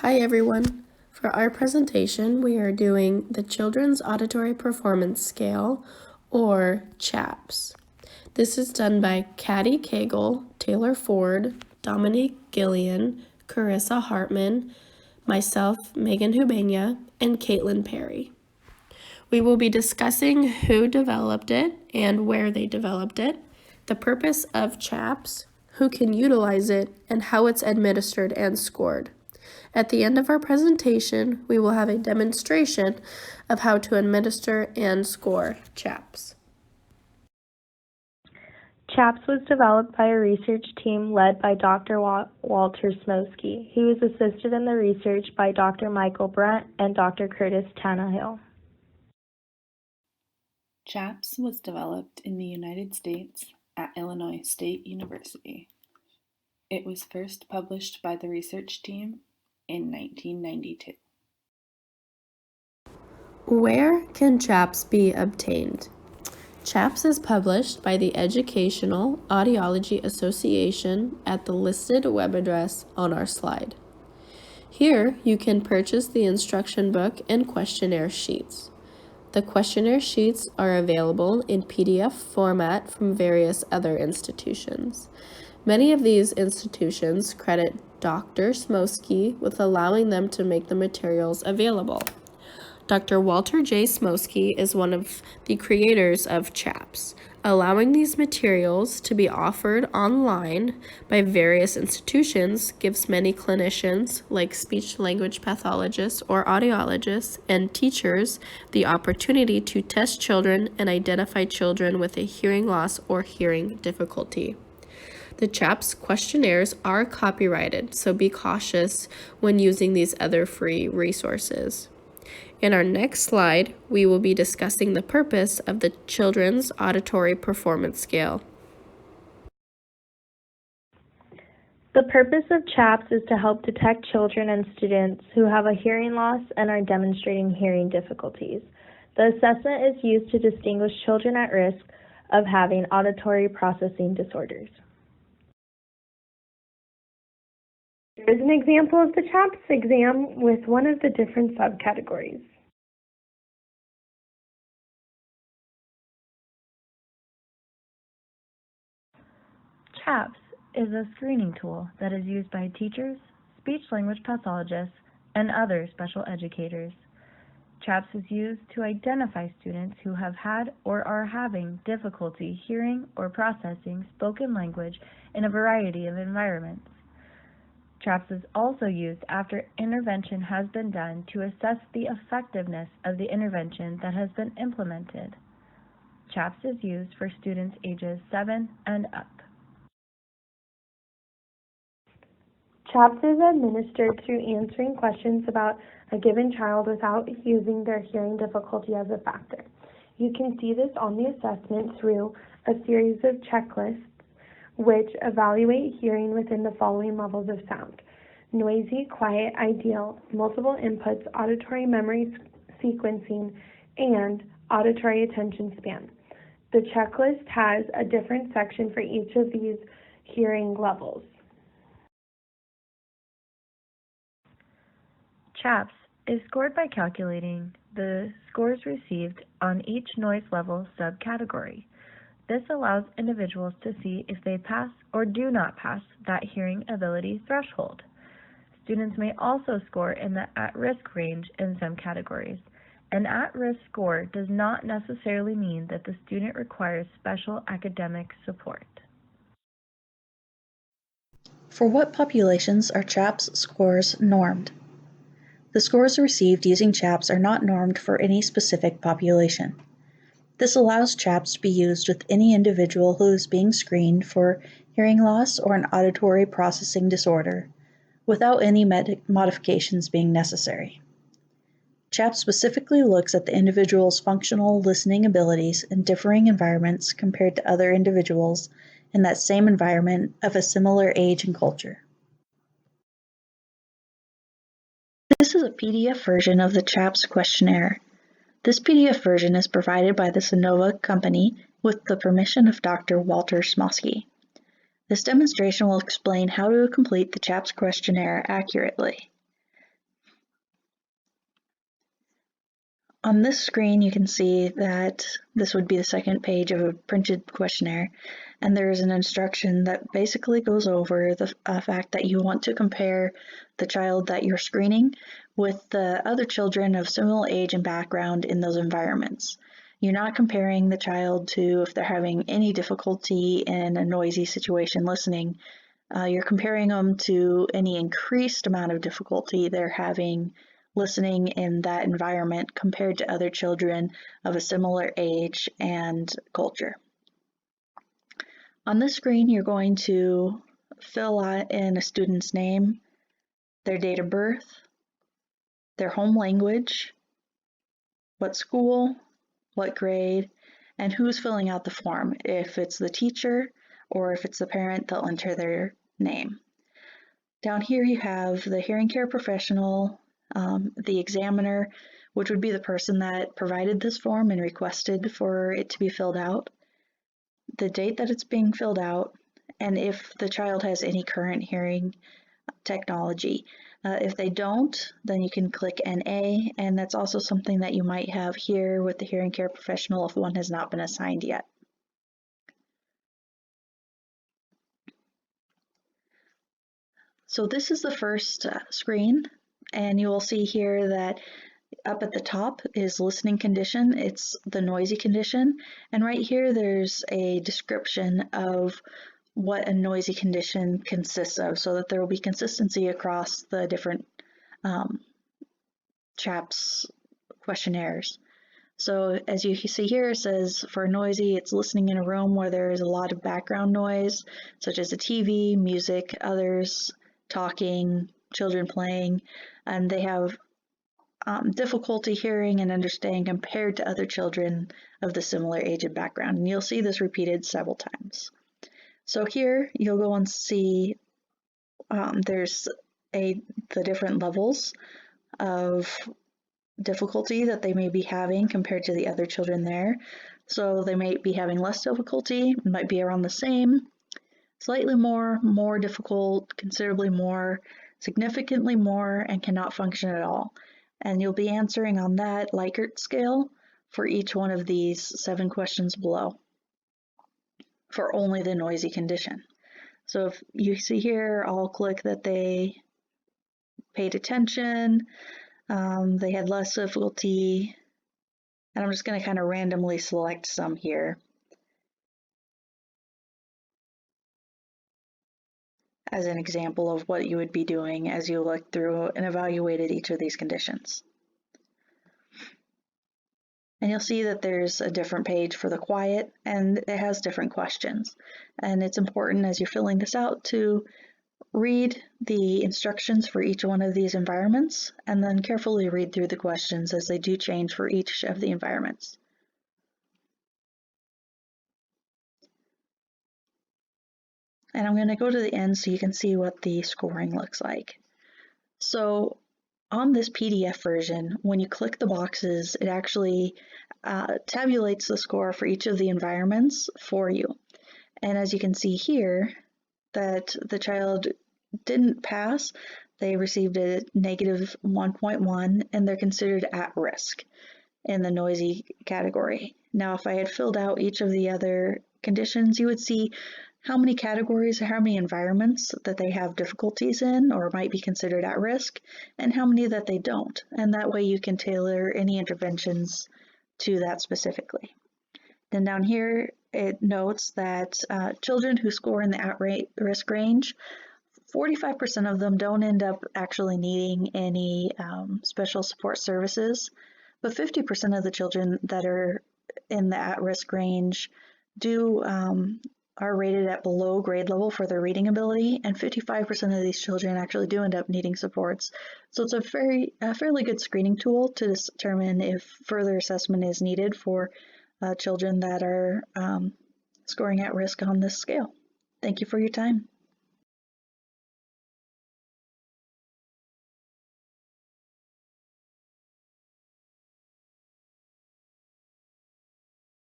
Hi everyone. For our presentation, we are doing the Children's Auditory Performance Scale, or CHAPS. This is done by Caddy Cagle, Taylor Ford, Dominique Gillian, Carissa Hartman, myself, Megan Hubenya, and Caitlin Perry. We will be discussing who developed it and where they developed it, the purpose of CHAPS, who can utilize it, and how it's administered and scored. At the end of our presentation, we will have a demonstration of how to administer and score CHAPS. CHAPS was developed by a research team led by Dr. Walter Smosky. He was assisted in the research by Dr. Michael Brent and Dr. Curtis Tannehill. CHAPS was developed in the United States at Illinois State University. It was first published by the research team in 1992. Where can CHAPS be obtained? CHAPS is published by the Educational Audiology Association at the listed web address on our slide. Here, you can purchase the instruction book and questionnaire sheets. The questionnaire sheets are available in PDF format from various other institutions. Many of these institutions credit Dr. Smosky with allowing them to make the materials available. Dr. Walter J. Smosky is one of the creators of CHAPS, allowing these materials to be offered online by various institutions gives many clinicians, like speech-language pathologists or audiologists, and teachers the opportunity to test children and identify children with a hearing loss or hearing difficulty. The CHAPS questionnaires are copyrighted, so be cautious when using these other free resources. In our next slide, we will be discussing the purpose of the Children's Auditory Performance Scale. The purpose of CHAPS is to help detect children and students who have a hearing loss and are demonstrating hearing difficulties. The assessment is used to distinguish children at risk of having auditory processing disorders. Here is an example of the CHAPS exam with one of the different subcategories. CHAPS is a screening tool that is used by teachers, speech-language pathologists, and other special educators. CHAPS is used to identify students who have had or are having difficulty hearing or processing spoken language in a variety of environments. CHAPS is also used after intervention has been done to assess the effectiveness of the intervention that has been implemented. CHAPS is used for students ages 7 and up. CHAPS is administered through answering questions about a given child without using their hearing difficulty as a factor. You can see this on the assessment through a series of checklists which evaluate hearing within the following levels of sound: noisy, quiet, ideal, multiple inputs, auditory memory sequencing, and auditory attention span. The checklist has a different section for each of these hearing levels. CHAPS is scored by calculating the scores received on each noise level subcategory. This allows individuals to see if they pass or do not pass that hearing ability threshold. Students may also score in the at-risk range in some categories. An at-risk score does not necessarily mean that the student requires special academic support. For what populations are CHAPS scores normed? The scores received using CHAPS are not normed for any specific population. This allows CHAPS to be used with any individual who is being screened for hearing loss or an auditory processing disorder, without any modifications being necessary. CHAPS specifically looks at the individual's functional listening abilities in differing environments compared to other individuals in that same environment of a similar age and culture. This is a PDF version of the CHAPS questionnaire. This PDF version is provided by the Sonova company with the permission of Dr. Walter Smosky. This demonstration will explain how to complete the CHAPS questionnaire accurately. On this screen, you can see that this would be the second page of a printed questionnaire, and there is an instruction that basically goes over the fact that you want to compare the child that you're screening with the other children of similar age and background in those environments. You're not comparing the child to if they're having any difficulty in a noisy situation listening. You're comparing them to any increased amount of difficulty they're having listening in that environment compared to other children of a similar age and culture. On this screen, you're going to fill in a student's name, their date of birth, their home language, what school, what grade, and who's filling out the form. If it's the teacher or if it's the parent, they'll enter their name. Down here you have the hearing care professional, the examiner, which would be the person that provided this form and requested for it to be filled out, the date that it's being filled out, and if the child has any current hearing technology. If they don't, then you can click NA, and that's also something that you might have here with the hearing care professional if one has not been assigned yet. So this is the first screen, and you will see here that up at the top is listening condition. It's the noisy condition, and right here there's a description of what a noisy condition consists of, so that there will be consistency across the different CHAPS questionnaires. So as you see here, it says for noisy, it's listening in a room where there is a lot of background noise, such as a TV, music, others talking, children playing, and they have difficulty hearing and understanding compared to other children of the similar age and background. And you'll see this repeated several times. So here you'll go and see there's the different levels of difficulty that they may be having compared to the other children there. So they might be having less difficulty, might be around the same, slightly more, more difficult, considerably more, significantly more, and cannot function at all. And you'll be answering on that Likert scale for each one of these 7 questions below for only the noisy condition. So if you see here, I'll click that they paid attention, they had less difficulty, and I'm just going to kind of randomly select some here as an example of what you would be doing as you look through and evaluated each of these conditions. And you'll see that there's a different page for the quiet, and it has different questions. And it's important as you're filling this out to read the instructions for each one of these environments, and then carefully read through the questions as they do change for each of the environments. And I'm going to go to the end so you can see what the scoring looks like. So on this PDF version, when you click the boxes, it actually tabulates the score for each of the environments for you. And as you can see here, that the child didn't pass, they received a negative 1.1, and they're considered at risk in the noisy category. Now, if I had filled out each of the other conditions, you would see how many categories or how many environments that they have difficulties in or might be considered at risk, and how many that they don't. And that way you can tailor any interventions to that specifically. Then down here, it notes that children who score in the at-risk range, 45% of them don't end up actually needing any special support services, but 50% of the children that are in the at-risk range are rated at below grade level for their reading ability, and 55% of these children actually do end up needing supports. So it's a fairly good screening tool to determine if further assessment is needed for children that are scoring at risk on this scale. Thank you for your time.